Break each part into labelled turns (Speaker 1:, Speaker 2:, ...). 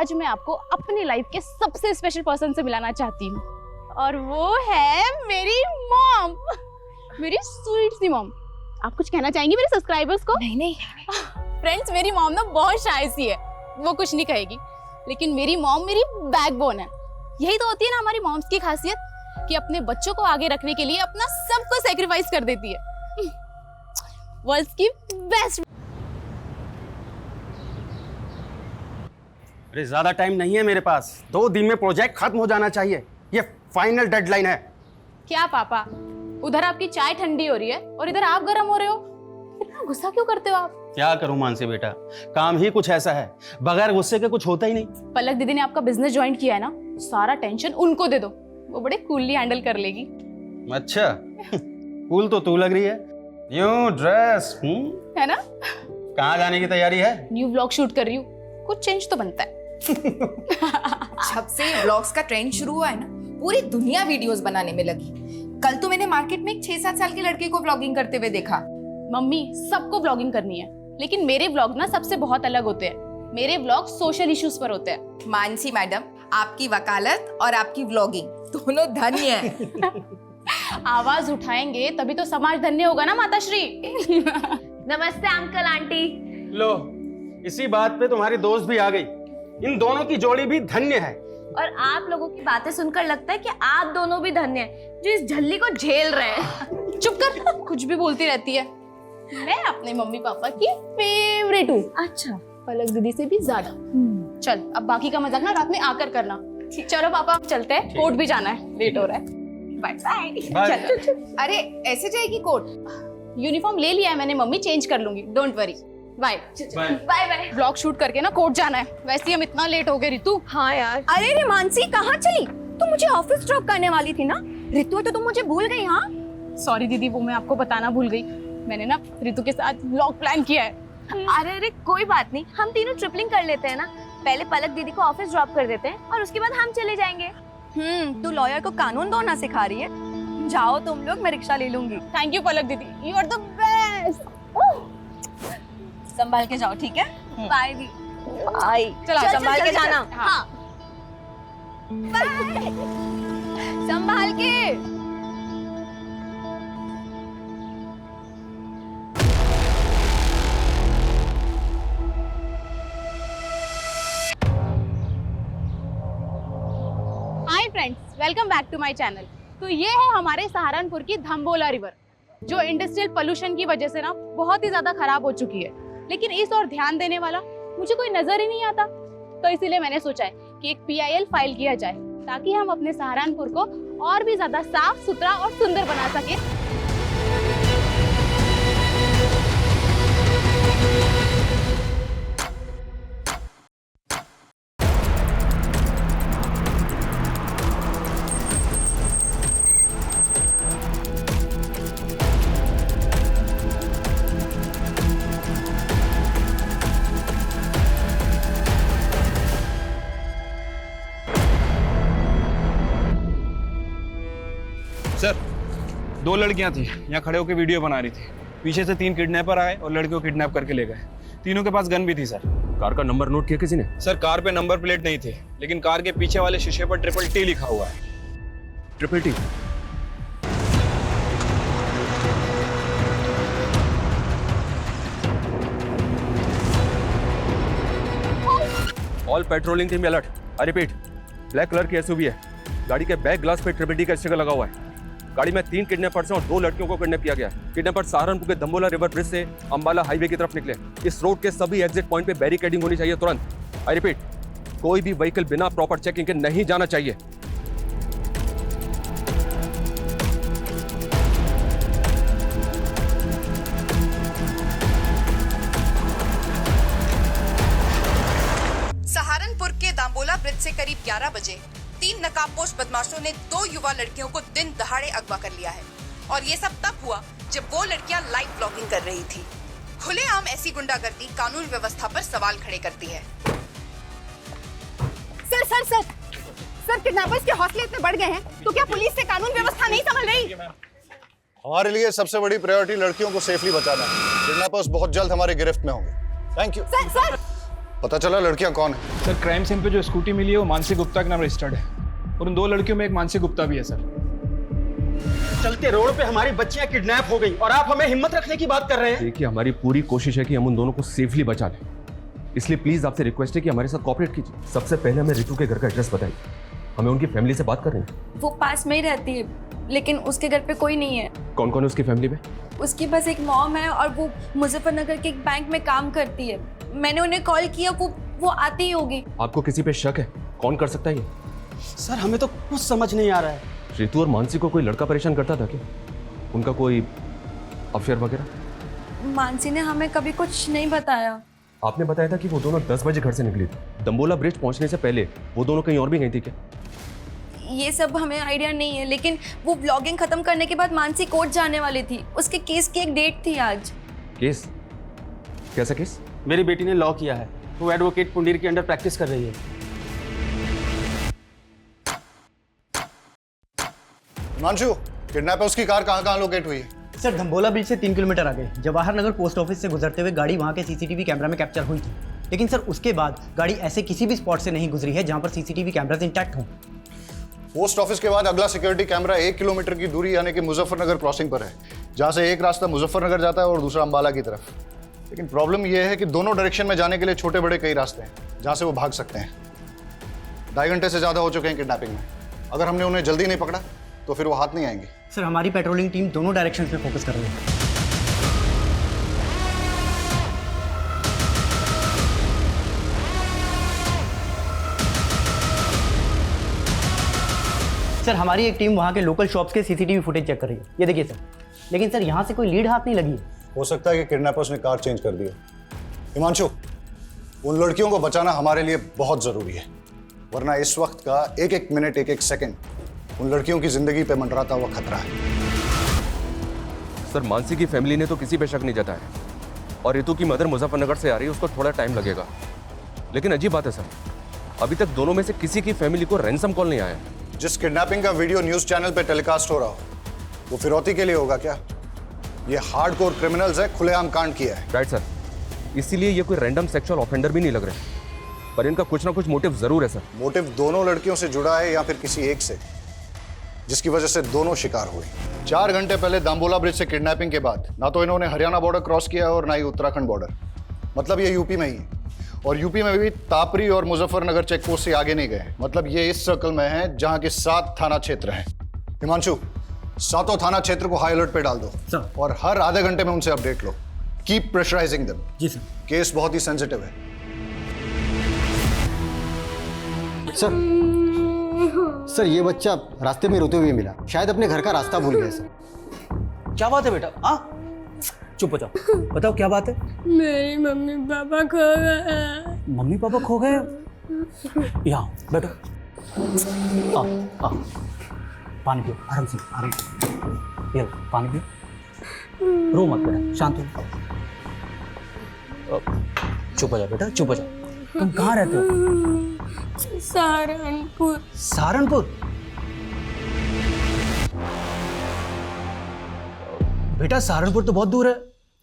Speaker 1: आज मैं आपको अपनी लाइफ के सबसे स्पेशल पर्सन से मिलाना चाहती हूँ, और वो है मेरी मॉम, मेरी स्वीट सी मॉम। आप कुछ कहना चाहेंगी मेरे सब्सक्राइबर्स को?
Speaker 2: नहीं
Speaker 1: फ्रेंड्स, मेरी मॉम ना बहुत शाय सी है, वो कुछ नहीं कहेगी, लेकिन मेरी मॉम मेरी बैकबोन है। यही तो होती है ना हमारी मॉम्स की खासियत, कि अपने बच्चों को आगे रखने के लिए अपना सब कुछ सैक्रिफाइस कर देती है। वर्ल्ड की बेस्ट।
Speaker 3: अरे ज्यादा टाइम नहीं है मेरे पास, 2 दिन में प्रोजेक्ट खत्म हो जाना चाहिए, ये फाइनल डेडलाइन है।
Speaker 1: क्या पापा, उधर आपकी चाय ठंडी हो रही है और इधर आप गर्म हो रहे हो, इतना गुस्सा क्यों करते हो आप?
Speaker 3: क्या करूं मानसी बेटा, काम ही कुछ ऐसा है, बगैर गुस्से के कुछ होता ही नहीं।
Speaker 1: पलक दीदी ने आपका बिजनेस ज्वाइन किया है ना, सारा टेंशन उनको दे दो, वो बड़े कूलली हैंडल कर लेगी।
Speaker 3: अच्छा कूल तो तू लग रही है, न्यू ड्रेस
Speaker 1: है ना?
Speaker 3: कहाँ जाने की तैयारी है?
Speaker 1: न्यू व्लॉग शूट कर रही हूँ, कुछ चेंज तो बनता है।
Speaker 2: जब से व्लॉग्स का ट्रेंड शुरू हुआ है ना, पूरी दुनिया वीडियोस बनाने में लगी। कल तो मैंने मार्केट में एक 6-7 साल के लड़के को व्लॉगिंग करते हुए देखा।
Speaker 1: मम्मी, सबको व्लॉगिंग करनी है, लेकिन मेरे व्लॉग ना सबसे बहुत अलग होते हैं। मेरे व्लॉग सोशल इश्यूज पर होते हैं।
Speaker 2: मानसी मैडम, आपकी वकालत और आपकी व्लॉगिंग दोनों धन्य है।
Speaker 1: आवाज उठाएंगे तभी तो समाज धन्य होगा ना माताश्री।
Speaker 4: नमस्ते अंकल आंटी।
Speaker 3: लो, इसी बात पे तुम्हारी दोस्त भी आ गई, इन दोनों की जोड़ी भी धन्य है।
Speaker 4: और आप लोगों की बातें सुनकर लगता है कि आप दोनों भी धन्य हैं जो इस झल्ली को झेल रहे हैं।
Speaker 1: चुप कर, कुछ भी बोलती रहती है। मैं अपने मम्मी पापा की फेवरेट हूँ।
Speaker 4: अच्छा,
Speaker 1: पलक दीदी से भी ज्यादा। चल, अब बाकी का मजाक ना रात में आकर करना। चलो पापा, चलते हैं, कोर्ट भी जाना है, लेट हो रहा है। Bye bye. चल।
Speaker 2: अरे ऐसे जाएगी कोर्ट?
Speaker 1: यूनिफॉर्म ले लिया है मैंने मम्मी, चेंज कर लूंगी, don't worry. Bye
Speaker 4: bye bye.
Speaker 1: Vlog shoot करके ना कोर्ट जाना है, वैसे ही हम इतना लेट हो गए। रितु,
Speaker 4: हाँ यार।
Speaker 5: अरे रे मानसी, कहाँ चली? तुम मुझे ऑफिस ड्रॉप करने वाली थी ना? रितु, तो तुम मुझे भूल गई? हाँ
Speaker 1: सॉरी दीदी, वो मैं आपको बताना भूल गई। मैंने ना रितु के साथ व्लॉग प्लान किया है।
Speaker 4: अरे कोई बात नहीं, हम तीनों ट्रिपलिंग कर लेते हैं ना। पहले पलक दीदी को ऑफिस ड्रॉप कर देते हैं और उसके बाद हम चले जाएंगे।
Speaker 5: तू लॉयर को कानून दौड़ना सिखा रही है। जाओ तुम लोग, मैं रिक्शा ले लूंगी।
Speaker 1: थैंक यू पलक दीदी, यू आर द बेस्ट।
Speaker 5: संभाल के जाओ, ठीक है?
Speaker 4: बाय दी।
Speaker 5: बाय।
Speaker 1: चलो
Speaker 5: संभाल के जाना।
Speaker 1: हाँ।
Speaker 5: संभाल के।
Speaker 1: Hi friends, welcome back to my channel. तो ये है हमारे सहारनपुर की धम्बोला रिवर, जो इंडस्ट्रियल पोल्यूशन की वजह से ना बहुत ही ज्यादा खराब हो चुकी है, लेकिन इस ओर ध्यान देने वाला मुझे कोई नजर ही नहीं आता। तो इसीलिए मैंने सोचा है कि एक PIL फाइल किया जाए, ताकि हम अपने सहारनपुर को और भी ज्यादा साफ सुथरा और सुंदर बना सके।
Speaker 6: सर, 2 लड़कियां थी, यहाँ खड़े होकर वीडियो बना रही थी। पीछे से 3 किडनैपर आए और लड़कियों को किडनैप करके ले गए। तीनों के पास गन भी थी सर।
Speaker 3: कार का नंबर नोट किया किसी ने?
Speaker 6: सर, कार पे नंबर प्लेट नहीं थे, लेकिन कार के पीछे वाले शीशे पर TTT लिखा हुआ है।
Speaker 3: TTT? All patrolling team alert. I repeat, black colour की SUV है, गाड़ी के बैक ग्लास पे TTT का स्टिकर लगा हुआ है। गाड़ी में 3 किडनैपर्स हैं और 2 लड़कियों को किडनैप किया गया है। किडनैपर सहारनपुर के धम्बोला रिवर ब्रिज से अंबाला हाईवे की तरफ निकले। इस रोड के सभी एग्जिट पॉइंट पे बैरिकेडिंग होनी चाहिए तुरंत। आई रिपीट, कोई भी व्हीकल बिना प्रॉपर चेकिंग के नहीं जाना चाहिए।
Speaker 2: सहारनपुर के दाम्बोला ब्रिज से करीब 11 बजे 3 नकाबपोश बदमाशों ने 2 युवा लड़कियों को दिन दहाड़े अगवा कर लिया है। और ये सब तब हुआ जब वो लड़कियां लाइव ब्लॉगिंग कर रही थी। खुलेआम ऐसी गुंडागर्दी कानून व्यवस्था पर सवाल खड़े करती है।
Speaker 5: Sir sir sir sir, kidnappers के हौसले इतने बढ़ गए हैं तो क्या पुलिस से कानून व्यवस्था नहीं संभल रही?
Speaker 7: हमारे लिए सबसे बड़ी प्रायोरिटी लड़कियों को सेफली बचाना है। किडनैपर्स बहुत जल्द हमारे गिरफ्त में होंगे। Thank you.
Speaker 5: सर सर
Speaker 7: पता चला लड़कियां कौन है?
Speaker 6: सर क्राइम सीन पे जो स्कूटी मिली है वो मानसी गुप्ता के नाम रजिस्टर्ड है और उन 2 लड़कियों में एक मानसी गुप्ता भी है सर।
Speaker 8: चलते रोड पे हमारी बच्चियां किडनैप हो गई और आप हमें हिम्मत रखने की बात कर रहे हैं।
Speaker 3: देखिए, हमारी पूरी कोशिश है कि हम उन दोनों को सेफली बचा लें, इसलिए प्लीज आपसे रिक्वेस्ट है कि हमारे साथ कोऑपरेट कीजिए। सबसे पहले हमें रितु के घर का एड्रेस बताइए, हमें उनकी फैमिली से बात करनी है।
Speaker 4: वो पास में ही रहती है, लेकिन उसके घर पे कोई नहीं है।
Speaker 3: कौन कौन है उसकी फैमिली में?
Speaker 4: उसकी बस एक मॉम है और वो मुजफ्फरनगर के एक बैंक में काम करती है। मैंने उन्हें कॉल किया, वो आती ही होगी।
Speaker 3: आपको किसी पे शक है? कौन कर सकता है ये?
Speaker 8: सर हमें तो कुछ समझ नहीं आ रहा है।
Speaker 3: रितु और मानसी को कोई लड़का परेशान करता था क्या? उनका कोई अफेयर वगैरह?
Speaker 4: मानसी ने हमें कभी कुछ नहीं बताया।
Speaker 3: आपने बताया था कि वो दोनों 10 बजे घर से निकली थी। दंबोला ब्रिज पहुंचने से पहले वो दोनों कहीं और भी गई थी क्या?
Speaker 4: ये सब हमें आइडिया नहीं है, लेकिन वो ब्लॉगिंग खत्म करने के बाद मानसी कोर्ट जाने वाली थी। उसके केस की एक डेट थी आज।
Speaker 3: केस? कैसा केस?
Speaker 8: मेरी बेटी ने लॉ किया है, वो एडवोकेट पुंडीर के अंडर प्रैक्टिस कर रही है।
Speaker 7: हिमांशु, किडनैपर्स की कार कहाँ लोकेट हुई है?
Speaker 9: सर धम्बोला ब्रिज से 3 किलोमीटर आगे जवाहर नगर पोस्ट ऑफिस से गुजरते हुए गाड़ी वहाँ के सीसीटीवी कैमरा में कैप्चर हुई थी। लेकिन सर उसके बाद गाड़ी ऐसे किसी भी स्पॉट से नहीं गुजरी है जहाँ पर सीसीटीवी कैमरास इंटैक्ट हों।
Speaker 7: पोस्ट ऑफिस के बाद अगला सिक्योरिटी कैमरा 1 किलोमीटर की दूरी यानी कि मुजफ्फरनगर क्रॉसिंग पर है, जहाँ से एक रास्ता मुजफ्फरनगर जाता है और दूसरा अंबाला की तरफ। लेकिन प्रॉब्लम यह है कि दोनों डायरेक्शन में जाने के लिए छोटे बड़े कई रास्ते हैं जहाँ से वो भाग सकते हैं। 2.5 घंटे से ज़्यादा हो चुके हैं किडनैपिंग में। अगर हमने उन्हें जल्दी नहीं पकड़ा तो फिर वो हाथ नहीं आएंगे।
Speaker 9: सर हमारी पेट्रोलिंग टीम दोनों डायरेक्शन में फोकस कर रही है। सर हमारी एक टीम वहाँ के लोकल शॉप्स के सीसीटीवी फुटेज चेक कर रही है। ये देखिए सर। लेकिन सर यहाँ से कोई लीड हाथ नहीं लगी है।
Speaker 7: हो सकता है कि किडनैपर्स ने कार चेंज कर दी हो। हिमांशु, उन लड़कियों को बचाना हमारे लिए बहुत ज़रूरी है, वरना इस वक्त का एक एक मिनट एक एक सेकंड उन लड़कियों की जिंदगी पे मंडराता हुआ खतरा है।
Speaker 3: सर मानसी की फैमिली ने तो किसी पे शक नहीं जताया और रितु की मदर मुजफ्फरनगर से आ रही है, उसको थोड़ा टाइम लगेगा। लेकिन अजीब बात है सर, अभी तक दोनों में से किसी की फैमिली को रैंसम कॉल नहीं आया।
Speaker 7: जिस किडनैपिंग का वीडियो न्यूज़ चैनल पे टेलीकास्ट हो रहा हो वो फिरौती के लिए होगा क्या? ये हार्डकोर क्रिमिनल्स है, खुलेआम कांड किया है।
Speaker 3: राइट सर, इसीलिए ये कोई रैंडम सेक्सुअल ऑफेंडर भी नहीं लग रहे, पर इनका कुछ ना कुछ मोटिव जरूर है सर।
Speaker 7: मोटिव दोनों लड़कियों से जुड़ा है या फिर किसी एक से, जिसकी वजह से दोनों शिकार हुए। 4 घंटे पहले दाम्बोला ब्रिज से किडनैपिंग के बाद ना तो इन्होंने हरियाणा बॉर्डर क्रॉस किया और ना ही उत्तराखंड बॉर्डर, मतलब ये यूपी में ही है। और यूपी में भी तापरी और मुजफ्फरनगर चेक पोस्ट से आगे नहीं गए, मतलब ये इस सर्कल में है जहां के 7 थाना क्षेत्र हैं। हिमांशु, 7 थाना क्षेत्र को हाई अलर्ट पे डाल दो
Speaker 9: सर।
Speaker 7: और हर आधे घंटे में उनसे अपडेट लो। Keep pressurising them.
Speaker 9: जी सर।
Speaker 7: केस बहुत ही सेंसिटिव है।
Speaker 10: सर ये बच्चा रास्ते में रोते हुए मिला, शायद अपने घर का रास्ता भूल गया सर।
Speaker 9: क्या बात है बेटा? हाँ चुप हो जाओ, बताओ क्या बात है?
Speaker 11: मेरी मम्मी पापा खो गए।
Speaker 9: मम्मी पापा खो गए? यहाँ बैठो। आ पानी पियो, आराम से आराम से। ये लो, पानी पियो, रो मत बेटा, शांत हो। चुप हो जाओ बेटा, चुप हो जाओ। तुम कहाँ रहते हो?
Speaker 11: सहारनपुर।
Speaker 9: सहारनपुर? बेटा सहारनपुर तो बहुत दूर है,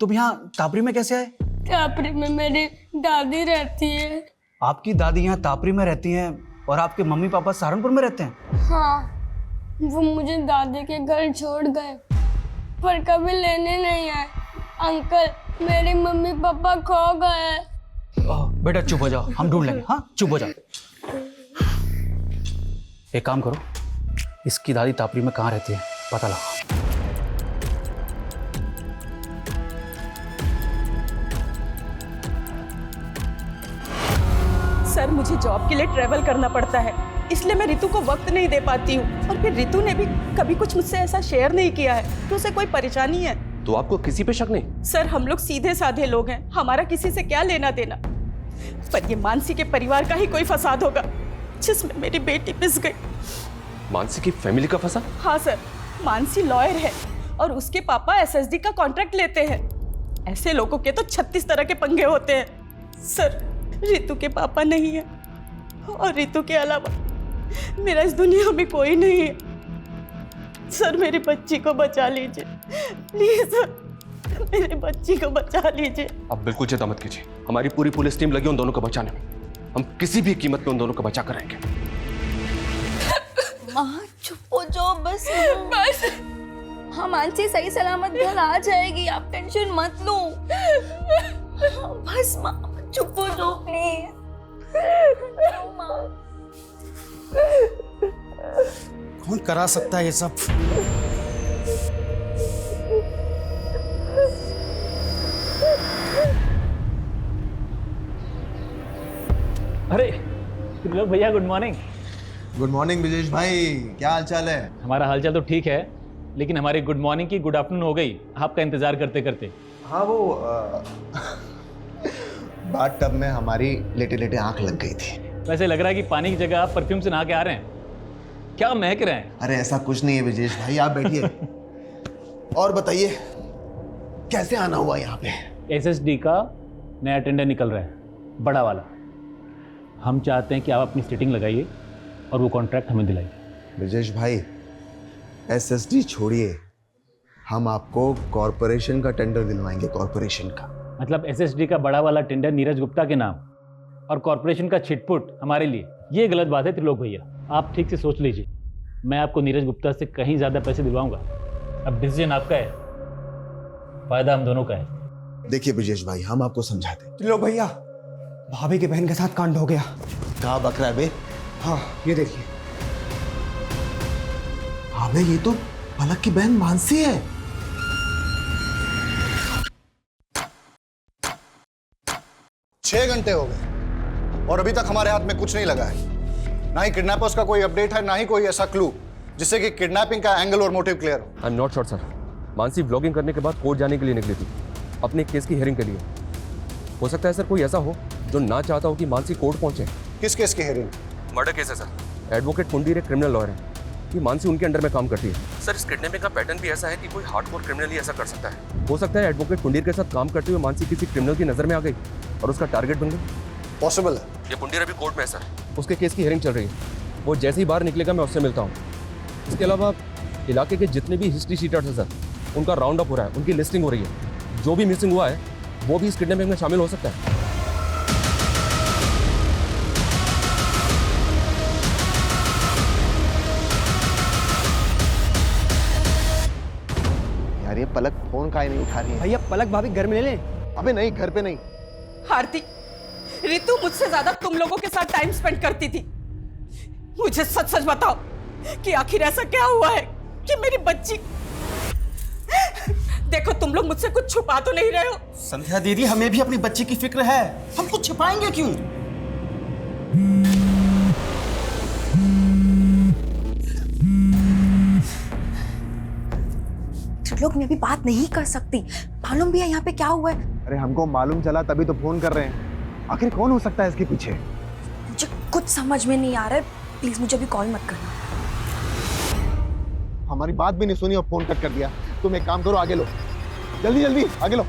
Speaker 9: तुम यहाँ तापरी में कैसे आए?
Speaker 11: तापरी में मेरी दादी रहती है।
Speaker 9: आपकी दादी यहाँ तापरी में रहती हैं और आपके मम्मी पापा सहारनपुर में रहते हैं?
Speaker 11: हाँ, वो मुझे दादी के घर छोड़ गए पर कभी लेने नहीं आए। अंकल मेरे मम्मी पापा खो गए।
Speaker 9: बेटा चुप हो जाओ, हम ढूंढ लेंगे। हाँ चुप हो जाओ। एक काम करो, इसकी दादी तापरी में कहाँ रहती है पता लगा।
Speaker 5: सर मुझे जॉब के लिए ट्रैवल करना पड़ता है, इसलिए मैं रितु को वक्त नहीं दे पाती हूँ। और फिर रितु ने भी कभी कुछ मुझसे ऐसा शेयर नहीं किया है तो उसे कोई परेशानी है।
Speaker 3: तो आपको किसी पे शक नहीं?
Speaker 5: सर हम लोग सीधे साधे लोग हैं, हमारा किसी से क्या लेना देना। पर ये मानसी के परिवार का ही कोई फसाद होगा जिसमें मेरी बेटी पिस गई।
Speaker 3: मानसी की फैमिली का फसाद?
Speaker 5: हाँ सर, मानसी लॉयर है और उसके पापा एसएसडी का कॉन्ट्रैक्ट लेते हैं। ऐसे लोगों के तो 36 तरह के पंगे होते हैं। सर रितु के पापा नहीं है और रितु के अलावा मेरा इस दुनिया में कोई नहीं है। सर मेरी बच्ची को बचा लीजिए प्लीज सर। मेरे बच्ची को बचा लीजिए।
Speaker 3: आप बिल्कुल चिंता मत कीजिए, हमारी पूरी पुलिस टीम लगी उन दोनों को बचाने में। हम किसी भी कीमत पे उन दोनों को बचा कर रहेंगे।
Speaker 4: माँ चुप हो जाओ बस। बस हाँ, मानसी सही सलामत घर आ जाएगी, आप टेंशन मत लो। बस माँ चुप हो जाओ प्लीज।
Speaker 8: कौन करा सकता है ये सब?
Speaker 12: अरे त्रिलोक भैया, good morning.
Speaker 13: Good morning Brijesh भाई, क्या हाल चाल है?
Speaker 12: हमारा हालचाल तो ठीक है, लेकिन हमारी गुड मॉर्निंग की गुड आफ्टरनून हो गई आपका इंतजार करते करते।
Speaker 13: हाँ वो बाथ टब में हमारी लेटे लेटे आंख लग गई थी।
Speaker 12: वैसे लग रहा है कि पानी की जगह आप परफ्यूम से नहा के आ रहे हैं। क्या महक रहे हैं?
Speaker 13: अरे ऐसा कुछ नहीं है ब्रिजेश भाई, आप बैठिए। और बताइए कैसे आना हुआ यहाँ पे?
Speaker 12: एसएसडी का नया टेंडर निकल रहा है, बड़ा वाला। हम चाहते हैं कि आप अपनी सीटिंग लगाइए और वो कॉन्ट्रैक्ट हमें दिलाइए।
Speaker 13: ब्रिजेश भाई एसएसडी छोड़िए, हम आपको कॉरपोरेशन का टेंडर दिलवाएंगे, कॉरपोरेशन का।
Speaker 12: मतलब एसएसडी का बड़ा वाला टेंडर नीरज गुप्ता के नाम और कॉरपोरेशन का छिटपुट हमारे लिए, ये गलत बात है त्रिलोक भैया। आप ठीक से सोच लीजिए, मैं आपको नीरज गुप्ता से कहीं ज़्यादा पैसे दिलवाऊंगा। अब डिसीजन आपका है, फायदा हम दोनों का है।
Speaker 13: देखिए ब्रिजेश भाई, हम आपको समझाते हैं।
Speaker 9: त्रिलोक भैया, भाभी के बहन के साथ कांड हो गया।
Speaker 13: कहाँ बक रहा है बे?
Speaker 9: हाँ ये देखिए।
Speaker 13: हाँ बे, ये तो पलक की बहन मानसी है।
Speaker 7: छह घंटे हो गए और अभी तक हमारे हाथ में कुछ नहीं लगा है। ना ही किडनैपर्स का कोई अपडेट है, ना ही कोई ऐसा क्लू जिससे कि किडनैपिंग का एंगल और मोटिव क्लियर हो।
Speaker 3: I am not sure sir. Mansi vlogging करने के बाद कोर्ट जाने के लिए निकली थी, अपने केस की हियरिंग के लिए। हो सकता है सर कोई ऐसा हो जो ना चाहता हो कि मानसी कोर्ट पहुंचे।
Speaker 7: किस केस की हियरिंग?
Speaker 3: मर्डर केस है सर। एडवोकेट कुंडीर एक क्रिमिनल लॉयर है, कि मानसी उनके अंडर में काम करती है। सर इस किडनैपिंग का पैटर्न भी ऐसा है कि कोई हार्डकोर क्रिमिनल ही ऐसा कर सकता है। हो सकता है एडवोकेट कुंडीर के साथ काम करते हुए मानसी किसी क्रिमिनल की नजर में आ गई और उसका टारगेट बन गई।
Speaker 7: पॉसिबल है।
Speaker 3: ये कुंडीर अभी कोर्ट में है सर, उसके केस की हियरिंग चल रही है। वो जैसे ही बाहर निकलेगा मैं उससे मिलता हूँ। इसके अलावा इलाके के जितने भी हिस्ट्री शीटर्स हैं सर, उनका राउंड अप हो रहा है, उनकी लिस्टिंग हो रही है। जो भी मिसिंग हुआ है वो भी इस किडनैपिंग में शामिल हो सकता है।
Speaker 13: यार ये पलक फोन काहे नहीं उठा रही है?
Speaker 9: भैया पलक भाभी घर में ले लें।
Speaker 13: अबे नहीं, घर पे नहीं।
Speaker 5: आरती, रितु मुझसे ज्यादा तुम लोगों के साथ टाइम स्पेंड करती थी। मुझे सच सच बताओ कि आखिर ऐसा क्या हुआ है कि मेरी बच्ची। देखो तुम लोग मुझसे कुछ छुपा तो नहीं रहे हो।
Speaker 8: संध्या दीदी, हमें भी अपनी बच्ची की फिक्र है, हम कुछ छिपाएंगे क्यों?
Speaker 4: त्रिलोक, मैं अभी बात नहीं कर सकती। मालूम भी है यहाँ पे क्या हुआ है।
Speaker 13: अरे हमको मालूम चला तभी तो फोन कर रहे हैं। आखिर कौन हो सकता है इसके पीछे?
Speaker 4: मुझे कुछ समझ में नहीं आ रहा है, प्लीज मुझे अभी कॉल मत करना।
Speaker 13: हमारी बात भी नहीं सुनी और फोन कट कर दिया। तुम एक काम करो, आगे लो, जल्दी जल्दी आगे लो।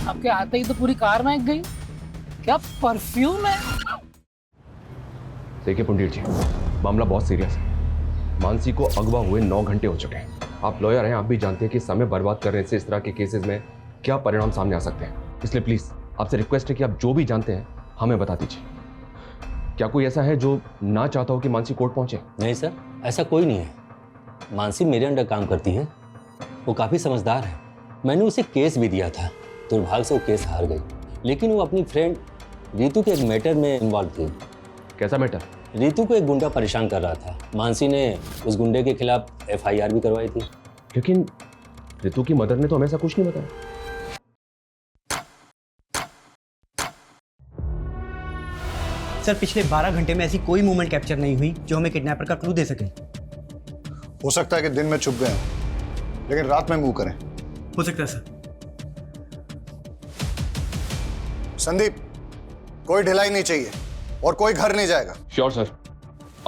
Speaker 14: आपके आते ही तो पूरी कार महक गई। क्या परफ्यूम है?
Speaker 3: देखिए पुंडीर जी, मामला बहुत सीरियस है। मानसी को अगवा हुए 9 घंटे हो चुके हैं। आप लॉयर हैं, आप भी जानते हैं कि समय बर्बाद करने से इस तरह के केसेस में क्या परिणाम सामने आ सकते हैं। इसलिए प्लीज़ आपसे रिक्वेस्ट है कि आप जो भी जानते हैं हमें बता दीजिए। क्या कोई ऐसा है जो ना चाहता हो कि मानसी कोर्ट पहुंचे?
Speaker 15: नहीं सर, ऐसा कोई नहीं है। मानसी मेरे अंडर काम करती है, वो काफ़ी समझदार है। मैंने उसे केस भी दिया था, दुर्भाग्य से वो केस हार गई। लेकिन वो अपनी फ्रेंड रितु के एक मैटर में इन्वॉल्व थी।
Speaker 3: कैसा मैटर?
Speaker 15: रितु को एक गुंडा परेशान कर रहा था। मानसी ने उस गुंडे के खिलाफ FIR भी करवाई थी।
Speaker 3: लेकिन रितु की मदर ने तो हमें ऐसा कुछ नहीं बताया।
Speaker 9: सर पिछले 12 घंटे में ऐसी कोई मूवमेंट कैप्चर नहीं हुई जो हमें किडनैपर का क्लू दे सके।
Speaker 7: हो सकता है कि दिन में छुप गए हों, लेकिन रात में मूव करें।
Speaker 9: हो सकता है सर।
Speaker 7: संदीप, कोई ढिलाई नहीं चाहिए और कोई घर नहीं जाएगा।
Speaker 3: श्योर सर,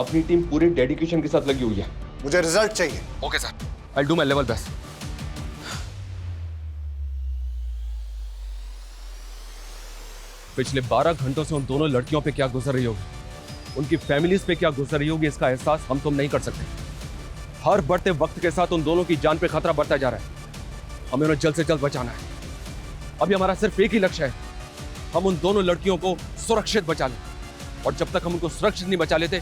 Speaker 3: अपनी टीम पूरे डेडिकेशन के साथ लगी हुई है।
Speaker 7: मुझे रिजल्ट चाहिए।
Speaker 3: Okay sir, I do my level best. पिछले 12 घंटों से उन दोनों लड़कियों पे क्या गुजर रही होगी, उनकी फैमिलीज पे क्या गुजर रही होगी, इसका एहसास हम तुम नहीं कर सकते। हर बढ़ते वक्त के साथ उन दोनों की जान पे खतरा बढ़ता जा रहा है। हमें उन्हें जल्द से जल्द बचाना है। अभी हमारा सिर्फ एक ही लक्ष्य है, हम उन दोनों लड़कियों को सुरक्षित बचा लें। और जब तक हम उनको सुरक्षित नहीं बचा लेते,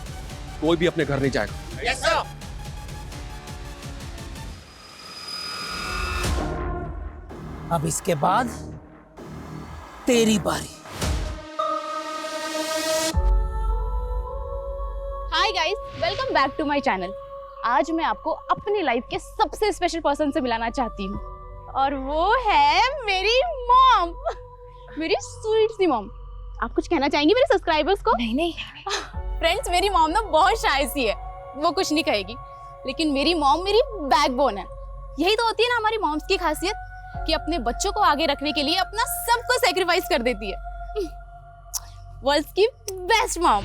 Speaker 3: कोई भी अपने घर नहीं जाएगा।
Speaker 8: Yes sir.
Speaker 14: अब इसके बाद तेरी बारी।
Speaker 1: Hi guys, welcome back to my channel. आज मैं आपको अपनी लाइफ के सबसे स्पेशल पर्सन से मिलाना चाहती हूँ, और वो है मेरी मॉम, मेरी स्वीट सी मॉम। आप कुछ कहना चाहेंगी मेरे सब्सक्राइबर्स को?
Speaker 4: नहीं
Speaker 1: फ्रेंड्स, मेरी मॉम ना बहुत शाय सी है, वो कुछ नहीं कहेगी, लेकिन मेरी मॉम मेरी बैकबोन है। यही तो होती है ना हमारी मॉम्स की खासियत, कि अपने बच्चों को आगे रखने के लिए अपना सब कुछ सैक्रिफाइस कर देती है। वर्ल्ड्स की बेस्ट मॉम।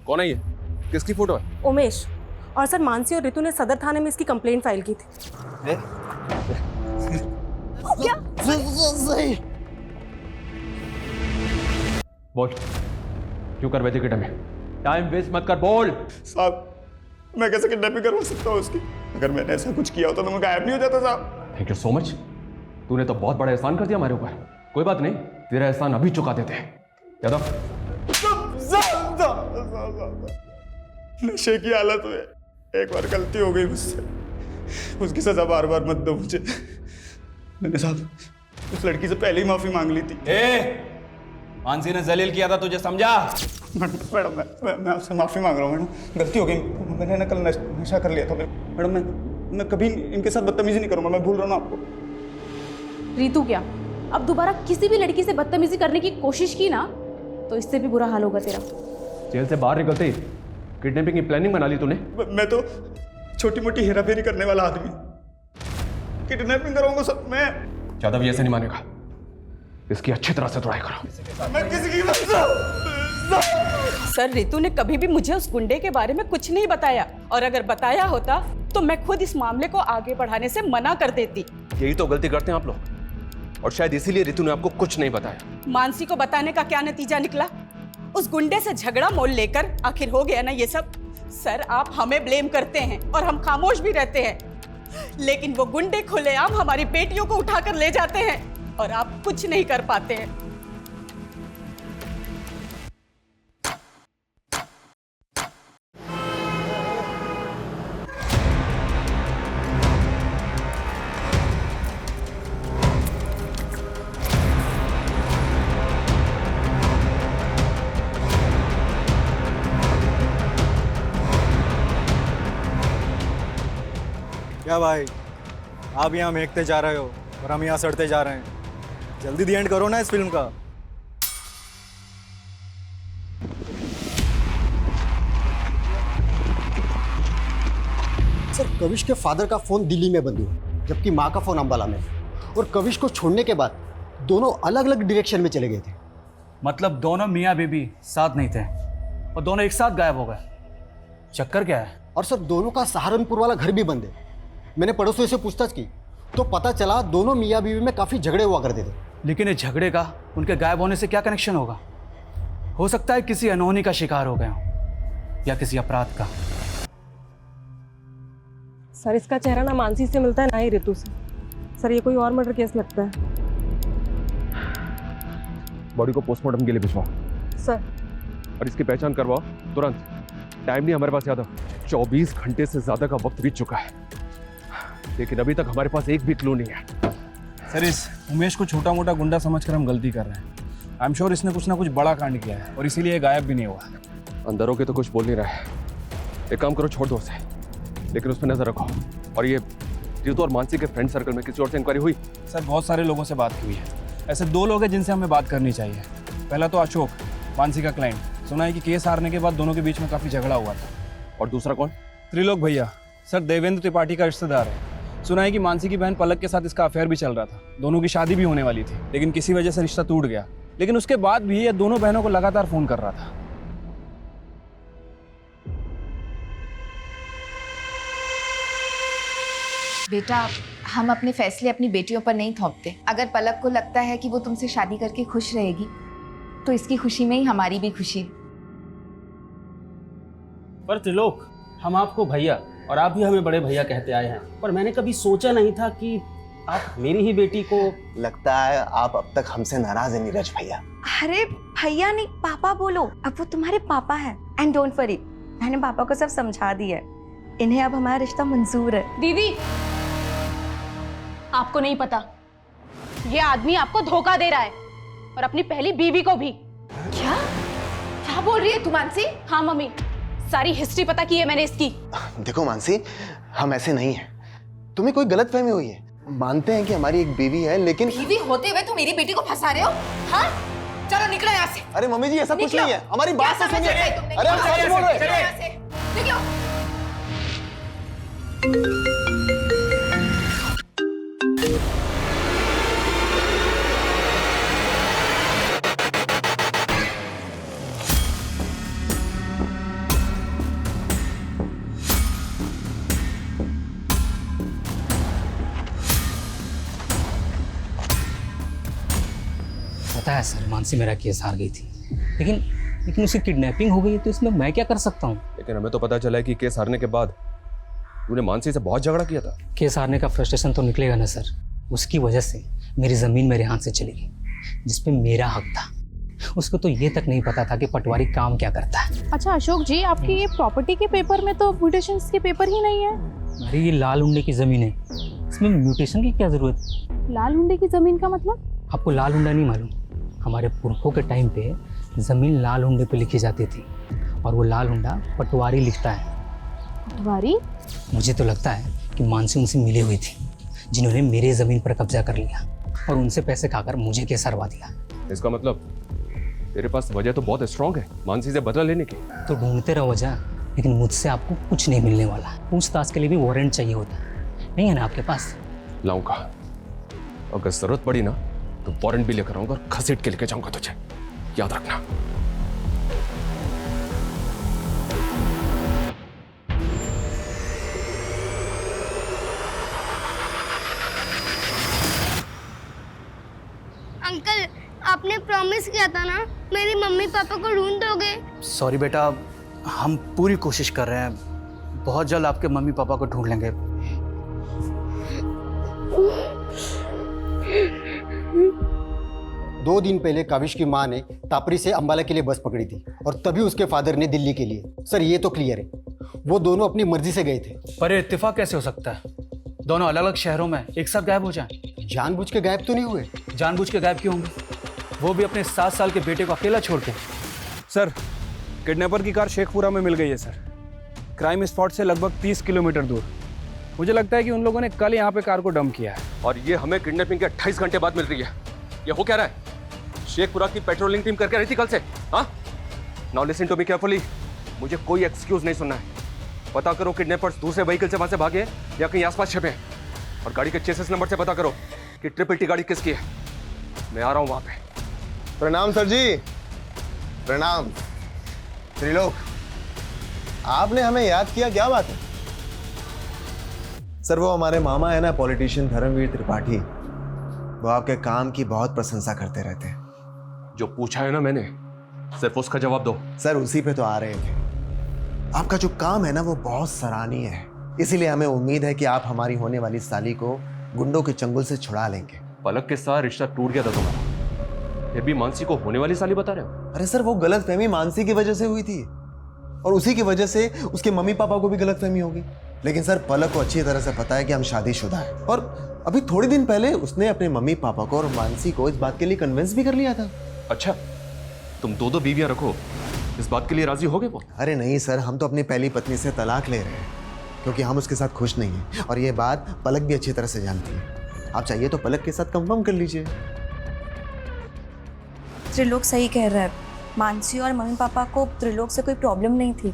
Speaker 3: कौन है ये? किसकी फोटो है?
Speaker 5: उमेश। और सर, मानसी और रितु ने सदर थाने में इसकी कंप्लेंट फाइल की थी।
Speaker 1: क्या?
Speaker 3: बोल, क्यों करवाई थी किडनैप? टाइम वेस्ट मत कर, बोल।
Speaker 8: साहब, मैं कैसे किडनैपिंग करवा सकता हूँ उसकी? अगर मैंने ऐसा कुछ किया होता तो मैं गायब नहीं हो जाता साहब।
Speaker 3: Thank you so much. तूने तो बहुत बड़ा एहसान कर दिया हमारे ऊपर। कोई बात नहीं, तेरा एहसान अभी चुका देते हैं। यादव,
Speaker 8: नशे की हालत में एक बार गलती हो गई मुझसे, उसकी सजा बार बार मत दो मुझे। मैंने साहब उस लड़की से पहले ही माफी मांग ली थी।
Speaker 6: मानसी ने जलील किया था, तुझे समझा?
Speaker 8: मैडम, मैं आपसे माफी मांग रहा हूँ मैडम, गलती हो गई। मैंने ना कल नशा कर लिया था मैडम। मैं कभी इनके साथ बदतमीजी नहीं करूँगा, मैं भूल रहा हूँ आपको।
Speaker 1: रितु क्या, अब दोबारा किसी भी लड़की से बदतमीजी करने की कोशिश की ना, तो इससे भी बुरा हाल होगा तेरा।
Speaker 3: जेल से बाहर निकलते ही किडनैपिंग की प्लानिंग बना ली तूने?
Speaker 8: मैं तो छोटी मोटी हेराफेरी करने वाला आदमी, किडनैपिंग करूंगा सब मैं।
Speaker 3: यादव ये ऐसे नहीं मानेगा, इसकी अच्छी तरह से तोड़ाई करो।
Speaker 8: मैं किसी की
Speaker 5: सर, रितु ने कभी भी मुझे उस गुंडे के बारे में कुछ नहीं बताया, और अगर बताया होता तो मैं खुद इस मामले को आगे बढ़ाने से मना कर देती।
Speaker 3: यही तो गलती करते हैं आप लोग, और शायद इसीलिए रितु ने आपको कुछ नहीं बताया।
Speaker 5: मानसी को बताने का क्या नतीजा निकला? उस गुंडे से झगड़ा मोल लेकर आखिर हो गया ना ये सब। सर, आप हमें ब्लेम करते हैं और हम खामोश भी रहते हैं, लेकिन वो गुंडे खुलेआम हमारी बेटियों को उठाकर ले जाते हैं और आप कुछ नहीं कर पाते हैं।
Speaker 16: क्या भाई, आप यहाँ महकते जा रहे हो और हम यहाँ सड़ते जा रहे हैं। जल्दी दी एंड करो ना इस फिल्म का।
Speaker 10: सर, कविश के फादर का फोन दिल्ली में बंद हुआ, जबकि माँ का फोन अंबाला में। और कविश को छोड़ने के बाद दोनों अलग अलग डायरेक्शन में चले गए थे।
Speaker 6: मतलब दोनों मियाँ बीबी साथ नहीं थे और दोनों एक साथ गायब हो गए। चक्कर क्या है?
Speaker 10: और सर, दोनों का सहारनपुर वाला घर भी बंद है। मैंने पड़ोसियों से पूछताछ की तो पता चला दोनों मियाँ बीवी में काफ़ी झगड़े हुआ करते थे।
Speaker 6: लेकिन इस झगड़े का उनके गायब होने से क्या कनेक्शन होगा? हो सकता है किसी अनहोनी का शिकार हो गए हों या किसी अपराध का।
Speaker 5: सर, इसका चेहरा ना मानसी से मिलता है ना ही रितु से। सर, ये कोई और मर्डर केस लगता है।
Speaker 3: बॉडी को पोस्टमार्टम के लिए भिजवाओ
Speaker 5: सर।
Speaker 3: और इसकी पहचान करवाओ तुरंत। टाइम नहीं हमारे पास यादव, 24 घंटे से ज्यादा का वक्त बीत चुका है, लेकिन अभी तक हमारे पास एक भी क्लू नहीं है।
Speaker 6: सर, इस उमेश को छोटा मोटा गुंडा समझकर हम गलती कर रहे हैं। आई एम श्योर इसने कुछ ना कुछ बड़ा कांड किया है और इसीलिए गायब भी नहीं हुआ।
Speaker 3: अंदर होके तो कुछ बोल नहीं रहा है। एक काम करो, छोड़ दो उसे। लेकिन उस पर नजर रखो। और ये रितु और मानसी के फ्रेंड सर्कल में किसी और से इंक्वायरी हुई?
Speaker 6: सर बहुत सारे लोगों से बात हुई है। ऐसे 2 लोग हैं जिनसे हमें बात करनी चाहिए। पहला तो अशोक, मानसी का क्लाइंट। सुना है कि केस हारने के बाद दोनों के बीच में काफी झगड़ा हुआ था।
Speaker 3: और दूसरा कौन?
Speaker 6: त्रिलोक भैया, सर देवेंद्र त्रिपाठी का रिश्तेदार है। सुना है कि मानसी की बहन पलक के साथ इसका अफेयर भी चल रहा था। दोनों की शादी भी होने वाली थी, लेकिन किसी वजह से रिश्ता टूट गया। लेकिन उसके बाद भी ये दोनों बहनों को लगातार फोन कर रहा था।
Speaker 17: बेटा, हम अपने फैसले अपनी बेटियों पर नहीं थोपते। अगर पलक को लगता है कि वो तुमसे शादी करके खुश रहेगी, तो इसकी खुशी में ही हमारी भी खुशी है।
Speaker 18: पर त्रिलोक, हम आपको भैया और आप भी हमें बड़े भैया कहते आए हैं, पर मैंने कभी सोचा नहीं था कि आप मेरी ही बेटी को।
Speaker 13: लगता है आप अब तक हमसे नाराज हैं नीरज भैया।
Speaker 4: अरे भैया नहीं, पापा बोलो। अब वो तुम्हारे पापा हैं। एंड डोंट वरी, मैंने पापा को सब समझा दिया है। इन्हें अब हमारा रिश्ता मंजूर है।
Speaker 1: दीदी, आपको नहीं पता, ये आदमी आपको धोखा दे रहा है, और अपनी पहली बीवी को भी।
Speaker 17: क्या क्या बोल रही है तू मानसी?
Speaker 1: हाँ मम्मी, सारी हिस्ट्री पता की है मैंने इसकी।
Speaker 13: देखो मानसी, हम ऐसे नहीं हैं। तुम्हें कोई गलतफहमी हुई है। मानते हैं कि हमारी एक बीवी है, लेकिन
Speaker 17: बीवी होते हुए तुम मेरी बेटी को फंसा रहे हो? हाँ, चलो निकलो यहाँ से।
Speaker 13: अरे मम्मी जी, ऐसा कुछ नहीं है। हमारी बात तो सुनिए। अरे हम सच बोल रहे हैं।
Speaker 17: निकलो।
Speaker 14: पता है सर, मानसी मेरा केस हार गई थी, लेकिन उसकी किडनैपिंग हो गई, तो इसमें मैं क्या कर सकता हूँ?
Speaker 3: लेकिन हमें तो पता चला है कि केस हारने के बाद तूने मानसी से बहुत झगड़ा किया था।
Speaker 14: केस हारने का फ्रस्ट्रेशन तो निकलेगा ना सर। उसकी वजह से मेरी ज़मीन मेरे हाथ से चली गई, जिसपे मेरा हक था। उसको तो ये तक नहीं पता था कि पटवारी काम क्या करता है।
Speaker 1: अच्छा अशोक जी, आपकी ये प्रॉपर्टी के पेपर में तो म्यूटेशंस के पेपर ही नहीं है।
Speaker 14: अरे ये लाल हुंडे की ज़मीन है, इसमें म्यूटेशन की क्या ज़रूरत?
Speaker 1: लाल हुंडे की ज़मीन का मतलब?
Speaker 14: आपको लाल हुंडा नहीं मालूम? हमारे पुरखों के टाइम पे ज़मीन लाल हुंडे पे लिखी जाती थी, और वो लाल हुंडा पटवारी लिखता है।
Speaker 1: पटवारी?
Speaker 14: मुझे तो लगता है कि मानसी उनसे मिली हुई थी, जिन्होंने मेरे ज़मीन पर कब्जा कर लिया और उनसे पैसे खाकर मुझे केस हरवा दिया।
Speaker 3: इसका मतलब तेरे पास वजह तो बहुत स्ट्रांग है मानसी से बदला लेने की।
Speaker 14: तो ढूंढते रहो वजह, लेकिन मुझसे आपको कुछ नहीं मिलने वाला। पूछताछ के लिए भी वारंट चाहिए होता, नहीं है ना आपके पास?
Speaker 3: लाऊंगा, अगर जरूरत पड़ी ना तो वारंट भी लेकर आऊंगा और घसीट के लेके जाऊंगा तुझे, याद रखना।
Speaker 11: अंकल, आपने प्रॉमिस किया था ना, मेरी मम्मी पापा को ढूंढ दोगे?
Speaker 9: सॉरी बेटा, हम पूरी कोशिश कर रहे हैं। बहुत जल्द आपके मम्मी पापा को ढूंढ लेंगे।
Speaker 10: दो दिन पहले काविश की माँ ने तापरी से अंबाला के लिए बस पकड़ी थी, और तभी उसके फादर ने दिल्ली के लिए। सर ये तो क्लियर है, वो दोनों अपनी मर्जी से गए थे।
Speaker 9: पर ये इत्तेफाक कैसे हो सकता है? दोनों अलग अलग शहरों में एक साथ गायब हो जाएं।
Speaker 10: जानबूझ के गायब तो नहीं हुए।
Speaker 9: जानबूझ के गायब क्यों होंगे? वो भी अपने 7 साल के बेटे को अकेला छोड़ के।
Speaker 6: सर, किडनैपर की कार शेखपुरा में मिल गई है सर, क्राइम स्पॉट से लगभग 30 किलोमीटर दूर। मुझे लगता है कि उन लोगों ने कल यहाँ पे कार को डंप किया है।
Speaker 3: और ये हमें किडनैपिंग के 28 घंटे बाद मिल रही है। ये हो क्या रहा है? शेखपुरा की पेट्रोलिंग टीम करके रही थी कल से। हाँ, now listen to me carefully. मुझे कोई एक्सक्यूज नहीं सुनना है। पता करो किडनैपर्स दूसरे व्हीकल से वहां से भागे या कहीं आसपास छिपे हैं, और गाड़ी के चेसिस नंबर से पता करो कि ट्रिपल टी गाड़ी किसकी है। मैं आ रहा हूं वहां पे।
Speaker 13: प्रणाम सर जी। प्रणाम। त्रिलोक, आपने हमें याद किया, क्या बात है? सर वो हमारे मामा है ना, पॉलिटिशियन धर्मवीर त्रिपाठी, वो आपके काम की बहुत प्रशंसा करते रहते हैं।
Speaker 3: जो पूछा है ना मैंने, सिर्फ उसका जवाब दो।
Speaker 13: सर उसी पे तो आ रहे थे। आपका जो काम है ना वो बहुत सराहनीय है, इसीलिए हमें उम्मीद है कि आप हमारी होने वाली साली को गुंडों के चंगुल से छुड़ा लेंगे।
Speaker 3: पलक के साथ रिश्ता टूट गया था तुम्हारा, फिर भी मानसी को होने वाली साली बता रहे हो?
Speaker 13: अरे सर वो गलतफहमी मानसी की वजह से हुई थी, और उसी की वजह से उसके मम्मी पापा को भी गलतफहमी होगी। लेकिन सर पलक को अच्छी तरह से पता है कि हम शादीशुदा हैं, और अभी थोड़ी दिन पहले उसने अपने मम्मी पापा को और मानसी को इस बात के लिए कन्विंस भी कर लिया था।
Speaker 3: अच्छा, तुम दो बीवियां रखो, इस बात के लिए राजी हो गए वो?
Speaker 13: अरे नहीं सर, हम तो अपनी पहली पत्नी से तलाक ले रहे हैं, क्योंकि हम उसके साथ खुश नहीं हैं और ये बात पलक भी अच्छी तरह से जानती है। आप चाहिए तो पलक के साथ कंफर्म कर लीजिए।
Speaker 4: त्रिलोक सही कह रहा है। मानसी और मम्मी पापा को त्रिलोक से कोई प्रॉब्लम नहीं थी,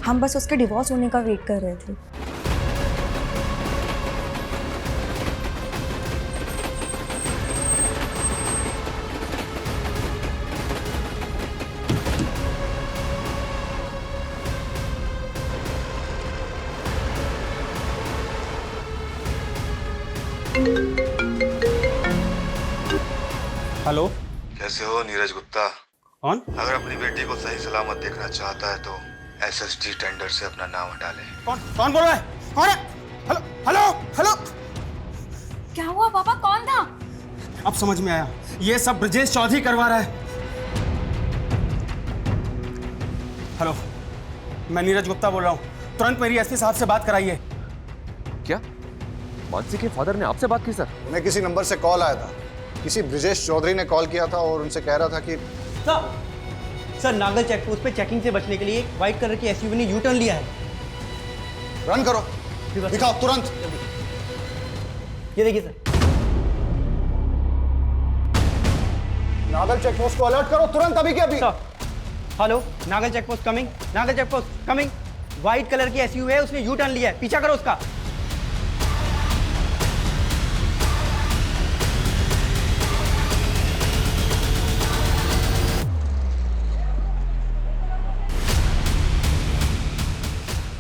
Speaker 4: हम बस उसके डिवोर्स होने का वेट कर रहे थे।
Speaker 6: हेलो,
Speaker 19: कैसे हो नीरज गुप्ता?
Speaker 6: कौन?
Speaker 19: अगर अपनी बेटी को सही सलामत देखना चाहता है तो एसएसडी टेंडर से अपना नाम हटा ले।
Speaker 6: कौन बोल रहा है? कौन है? Hello hello hello.
Speaker 4: क्या हुआ पापा, कौन था?
Speaker 6: अब समझ में आया, ये सब ब्रजेश चौधरी करवा रहा है। हेलो, मैं नीरज गुप्ता बोल रहा हूँ, तुरंत मेरी एसपी साहब से बात कराइए।
Speaker 3: क्या मानसी के फादर ने आपसे बात की सर?
Speaker 7: उन्हें किसी नंबर से कॉल आया था, किसी ब्रजेश चौधरी ने कॉल किया था और उनसे कह रहा था कि
Speaker 9: सर नागल चेक पोस्ट पे चेकिंग से बचने के लिए एक व्हाइट कलर की एसयूवी ने यू टर्न लिया है।
Speaker 7: रन करो, दिखाओ तुरंत।
Speaker 9: ये देखिए सर।
Speaker 7: नागल चेक पोस्ट को अलर्ट करो तुरंत, अभी के अभी।
Speaker 9: Hello, Nagal check post coming, Nagal check post coming. White colour की एसयूवी है, उसने यू टर्न लिया है, पीछा करो उसका।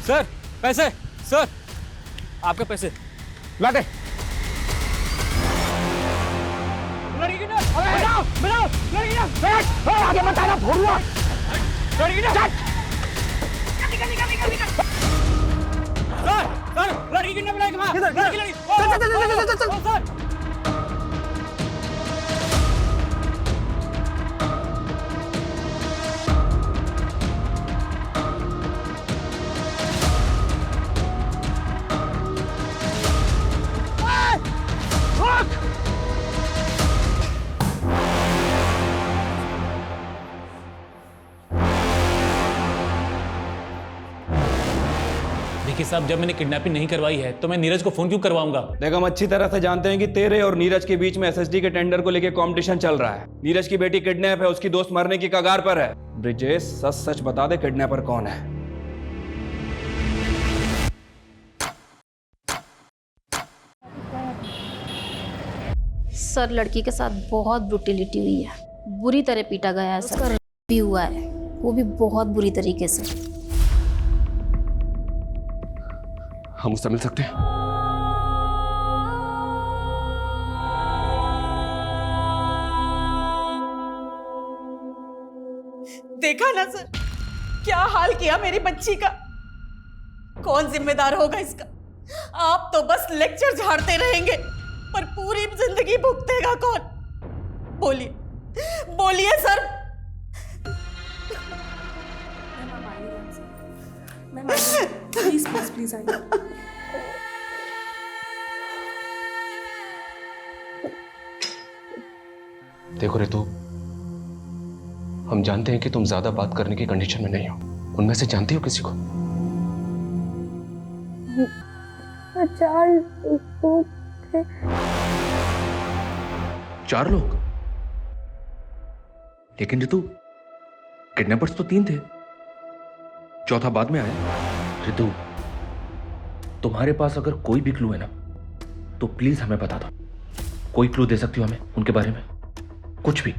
Speaker 6: सर पैसे, सर आपके पैसे लाटे। लड़की ना बताओ बताओ, लड़की ना बैठ, आगे मत आना, भोरुआ लड़की ना चल। सर लड़की कितना बुलाएगा? वहां लड़की चल सर।
Speaker 12: देखिए साहब, जब मैंने किडनैपिंग नहीं करवाई है तो मैं नीरज को फोन क्यों करवाऊंगा?
Speaker 6: देख, हम अच्छी तरह से जानते हैं कि तेरे और नीरज के बीच में एसएसडी के टेंडर को लेकर कंपटीशन चल रहा है। नीरज की बेटी किडनैप है, उसकी दोस्त मरने की कगार पर है। ब्रिजेश सच सच बता दे, किडनैपर कौन है?
Speaker 20: सर लड़की के साथ बहुत ब्रुटिलिटी हुई है, बुरी तरह पीटा गया है सर। उसका रेप भी हुआ है, वो भी बहुत बुरी तरीके से।
Speaker 3: हम उससे मिल सकते हैं?
Speaker 5: देखा ना सर, क्या हाल किया मेरी बच्ची का। कौन जिम्मेदार होगा इसका? आप तो बस लेक्चर झाड़ते रहेंगे, पर पूरी जिंदगी भुगतेगा कौन? बोलिए बोलिए सर।
Speaker 11: प्लीज प्लीज प्लीज आइए।
Speaker 3: देखो रितु, हम जानते हैं कि तुम ज्यादा बात करने की कंडीशन में नहीं हो। उनमें से जानती हो किसी को?
Speaker 11: 4 लोग थे।
Speaker 3: 4 लोग? लेकिन रितु, किडनैपर्स तो 3 थे, चौथा बाद में आया। रितु, तुम्हारे पास अगर कोई भी क्लू है ना तो प्लीज हमें बता दो। कोई क्लू दे सकती हो हमें उनके बारे में? कुछ भी,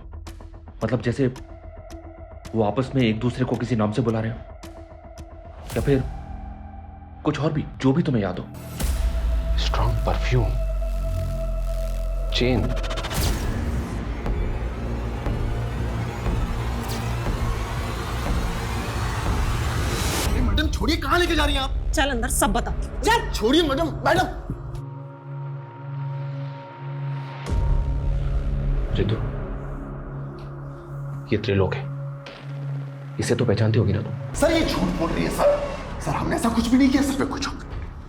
Speaker 3: मतलब जैसे वो आपस में एक दूसरे को किसी नाम से बुला रहे हो, या फिर कुछ और भी, जो भी तुम्हें याद हो। स्ट्रॉन्ग परफ्यूम, चेन,
Speaker 13: मैडम छोड़िए, कहाँ लेके जा रही हैं आप?
Speaker 5: चल अंदर, सब बता।
Speaker 13: चल छोड़िए मैडम। मैडम
Speaker 3: रितु, ये त्रिलोक है, इसे तो पहचानती होगी ना तुम?
Speaker 13: सर ये झूठ बोल रही है सर। सर हमने ऐसा कुछ भी नहीं किया सर। पे कुछ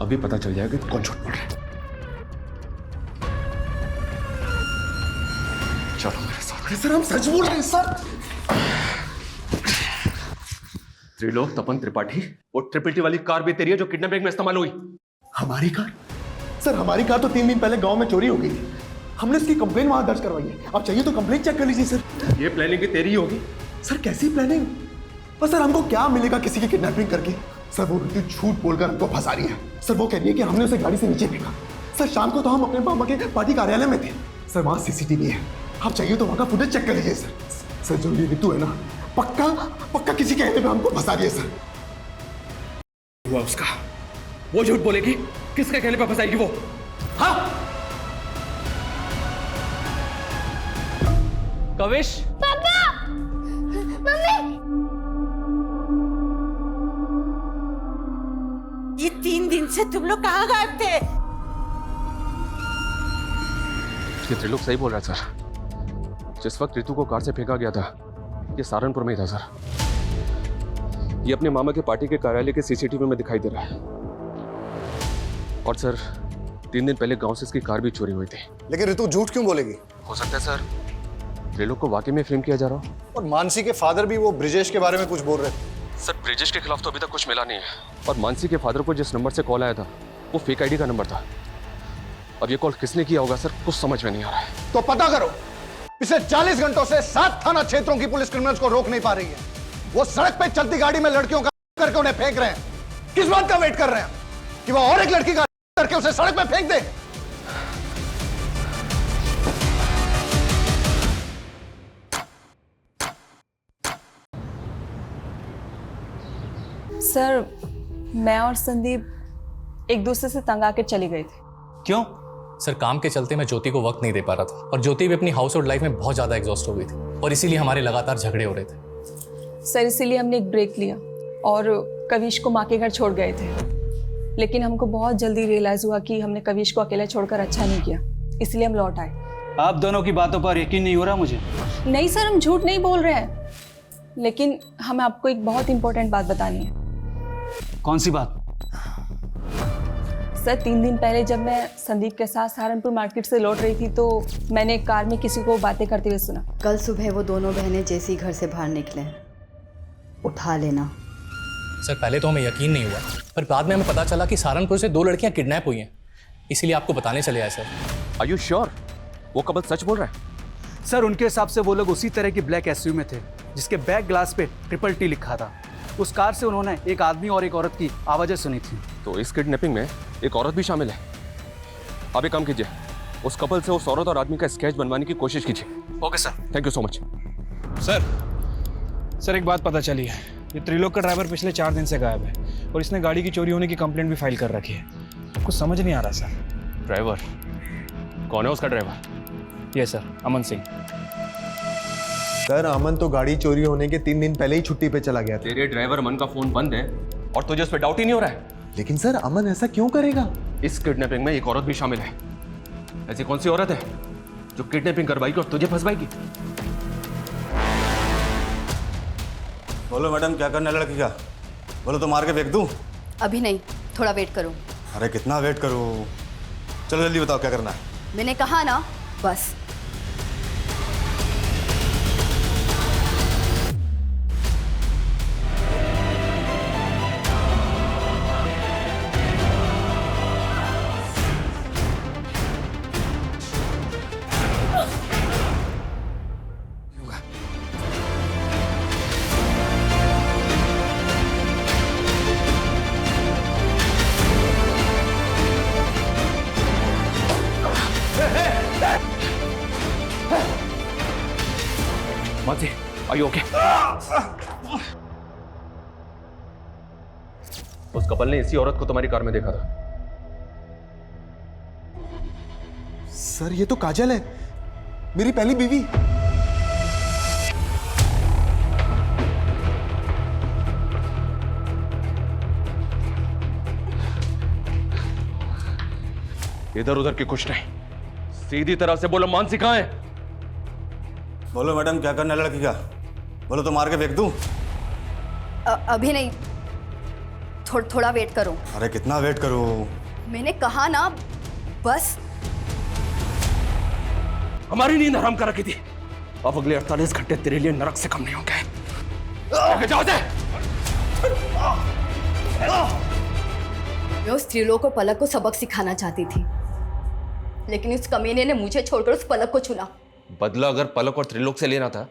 Speaker 3: अभी पता चल जाएगा कि
Speaker 13: कौन झूठ बोल रहा है। चलो मेरे साथ। सर हम सच बोल रहे हैं सर।
Speaker 3: त्रिलोक तपन त्रिपाठी, वो ट्रिपल टी वाली कार भी तेरी है जो किडनैपिंग में इस्तेमाल हुई।
Speaker 13: हमारी कार? सर हमारी कार तो 3 दिन पहले गांव में चोरी हो गई थी। हमने इसकी कंप्लेन वहां दर्ज करवाई है। आप चाहिए तो कंप्लेन चेक कर लीजिए सर।
Speaker 3: ये प्लानिंग भी तेरी ही होगी।
Speaker 13: सर कैसी प्लानिंग? और सर हमको क्या मिलेगा किसी की किडनैपिंग करके? सर वो ऋतु झूठ बोलकर हमको फंसा रही है। सर वो कह रही है कि हमने उसे गाड़ी से नीचे फेंका। सर शाम को तो हम अपने मामा के पार्टी कार्यालय में थे। सर वहाँ सीसीटीवी है, आप चाहिए तो वहाँ का फुटेज चेक कर लीजिए सर। सर जो ये ऋतु है ना, पक्का पक्का किसी कहने पे हमको फंसा रही है सर।
Speaker 3: हुआ उसका, वो झूठ बोलेगी, किसके कहने पे फंसाएगी वो? हाँ
Speaker 6: कविश,
Speaker 11: पापा, मम्मी।
Speaker 5: ये 3 दिन से तुम लोग कहाँ गायब थे?
Speaker 3: ये त्रिलोक सही बोल रहा है सर। जिस वक्त ऋतु को कार से फेंका गया था, ये सहारनपुर में ही था सर। ये अपने मामा के पार्टी के कार्यालय के सीसीटीवी में दिखाई दे रहा है। और सर 3 दिन पहले गांव से इसकी कार भी चोरी हुई थी।
Speaker 7: लेकिन ऋतु झूठ क्यों बोलेगी?
Speaker 3: हो सकता है सर त्रिलोक को वाकई में फिल्म किया जा रहा हो।
Speaker 7: और मानसी के फादर भी वो ब्रिजेश के बारे में कुछ बोल रहे थे।
Speaker 3: सर ब्रिजेश के खिलाफ तो अभी तक कुछ मिला नहीं है। और मानसी के फादर को जिस नंबर से कॉल आया था वो फेक आईडी का नंबर था। अब ये कॉल किसने किया होगा सर, कुछ समझ में नहीं आ रहा है।
Speaker 7: तो पता करो। पिछले 40 घंटों से 7 थाना क्षेत्रों की पुलिस क्रिमिनल्स को रोक नहीं पा रही है। वो सड़क पे चलती गाड़ी में लड़कियों का करके उन्हें फेंक रहे हैं। किस बात का वेट कर रहे हैं कि वो और एक लड़की का करके उसे सड़क पे फेंक दे?
Speaker 5: सर मैं और संदीप एक दूसरे से तंग आकर चले गए थे।
Speaker 21: क्यों? सर काम के चलते मैं ज्योति को वक्त नहीं दे पा रहा था और ज्योति भी अपनी हाउस होल्ड लाइफ में बहुत ज़्यादा एग्जॉस्ट हो गई थी और इसीलिए हमारे लगातार झगड़े हो रहे थे।
Speaker 5: सर इसीलिए हमने एक ब्रेक लिया और कविश को माँ के घर छोड़ गए थे। लेकिन हमको बहुत जल्दी रियलाइज़ हुआ कि हमने कविश को अकेले छोड़कर अच्छा नहीं किया, इसलिए हम लौट आए।
Speaker 6: आप दोनों की बातों पर यकीन नहीं हो रहा मुझे।
Speaker 5: नहीं सर हम झूठ नहीं बोल रहे हैं, लेकिन हमें आपको एक बहुत इंपॉर्टेंट बात बतानी है।
Speaker 6: कौन सी बात?
Speaker 5: सर 3 दिन पहले जब मैं संदीप के साथ सहारनपुर मार्केट से लौट रही थी तो मैंने एक कार में किसी को बातें करते हुए सुना।
Speaker 22: कल सुबह वो दोनों बहनें जैसे ही घर से बाहर निकले, उठा लेना।
Speaker 21: सर पहले तो हमें यकीन नहीं हुआ, पर बाद में हमें पता चला कि सहारनपुर से 2 लड़कियां किडनैप हुई हैं, इसीलिए आपको बताने चले आए। सर
Speaker 3: आर यू श्योर वो कबल सच बोल रहा है?
Speaker 6: सर उनके हिसाब से वो लोग उसी तरह की ब्लैक एसयूवी में थे जिसके बैक ग्लास पे ट्रिपल टी लिखा था। उस कार से उन्होंने एक आदमी और एक औरत की आवाज़ें सुनी थी।
Speaker 3: तो इस किडनैपिंग में एक औरत भी शामिल है। आप एक काम कीजिए, उस कपल से उस औरत और आदमी का स्केच बनवाने की कोशिश कीजिए।
Speaker 6: Okay sir.
Speaker 3: Thank you so much.
Speaker 6: Sir एक बात पता चली है, ये त्रिलोक का ड्राइवर पिछले 4 दिन से गायब है और इसने गाड़ी की चोरी होने की कंप्लेंट भी फाइल कर रखी है। कुछ समझ नहीं आ रहा सर।
Speaker 3: ड्राइवर कौन है? उसका ड्राइवर?
Speaker 6: ये सर अमन सिंह।
Speaker 13: सर अमन तो गाड़ी चोरी होने के 3 दिन पहले ही छुट्टी पे चला गया था।
Speaker 3: तेरे ड्राइवर अमन का फोन बंद है और तुझे उस पर डाउट ही नहीं हो रहा है?
Speaker 13: लेकिन सर अमन ऐसा क्यों करेगा?
Speaker 3: इस किडनैपिंग में एक औरत भी शामिल है। ऐसी कौन सी औरत है जो किडनैपिंग करवाएगी और तुझे फंसवाएगी?
Speaker 16: बोलो मैडम क्या करना है लड़की का? बोलो तो मार के फेंक दूं?
Speaker 22: अभी नहीं, थोड़ा वेट करो।
Speaker 16: अरे कितना वेट करूं? चलो जल्दी बताओ क्या करना है।
Speaker 22: मैंने कहा ना, बस।
Speaker 3: Mansi, are you okay? उस कपल ने इसी औरत को तुम्हारी कार में देखा था।
Speaker 13: सर ये तो काजल है, मेरी पहली बीवी।
Speaker 3: इधर उधर की कुछ नहीं, सीधी तरह से बोलो मानसी कहां है?
Speaker 16: बोलो मैडम क्या करना है लड़की का? बोलो तो मार के फेंक दूं?
Speaker 22: अभी नहीं, थोड़ा वेट करो।
Speaker 16: अरे कितना वेट करूं?
Speaker 22: मैंने कहा ना, बस।
Speaker 3: हमारी नींद हराम कर रखी थी, अब अगले 48 घंटे तेरे लिए नरक से कम नहीं होंगे। जाओ दे।
Speaker 22: मैं उस त्रिलोक और पलक को सबक सिखाना चाहती थी, लेकिन उस कमीने ने मुझे छोड़कर उस पलक को चुना।
Speaker 3: बदला अगर पलक और त्रिलोक से लेना था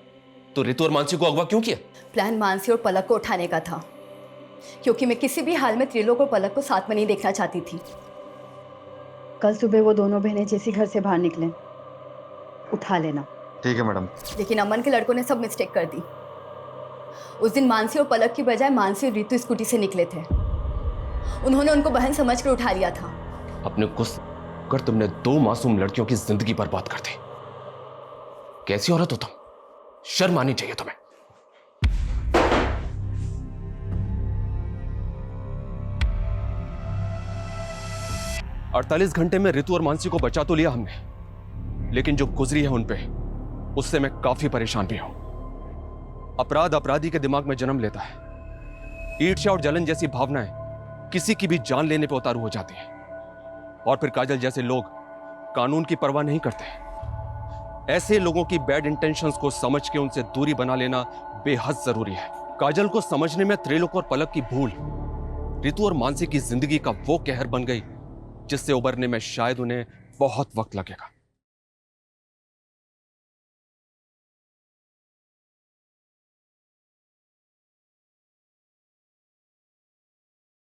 Speaker 3: तो रितु और मानसी को अगवा क्यों किया?
Speaker 22: प्लान मानसी और पलक को उठाने का था, क्योंकि मैं किसी भी हाल में त्रिलोक और पलक को साथ में नहीं देखना चाहती थी। कल सुबह वो दोनों बहनें जैसी घर से बाहर निकले, उठा लेना।
Speaker 13: ठीक है मैडम।
Speaker 22: लेकिन अमन के लड़कों ने सब मिस्टेक कर दी। उस दिन मानसी और पलक की बजाय मानसी और रितु स्कूटी से निकले थे। उन्होंने उनको बहन समझकर उठा लिया था।
Speaker 3: अपने गुस्से कर तुमने 2 मासूम लड़कियों की जिंदगी बर्बाद कर दी। कैसी औरत हो तुम? शर्म आनी चाहिए तुम्हें। अड़तालीस घंटे में रितु और मानसी को बचा तो लिया हमने, लेकिन जो गुजरी है उन पे, उससे मैं काफी परेशान भी हूं। अपराध अपराधी के दिमाग में जन्म लेता है। ईर्ष्या और जलन जैसी भावनाएं किसी की भी जान लेने पे उतारू हो जाती हैं, और फिर काजल जैसे लोग कानून की परवाह नहीं करते। ऐसे लोगों की बैड इंटेंशंस को समझ के उनसे दूरी बना लेना बेहद जरूरी है। काजल को समझने में त्रिलोक और पलक की भूल रितु और मानसी की जिंदगी का वो कहर बन गई जिससे उबरने में शायद उन्हें बहुत वक्त लगेगा।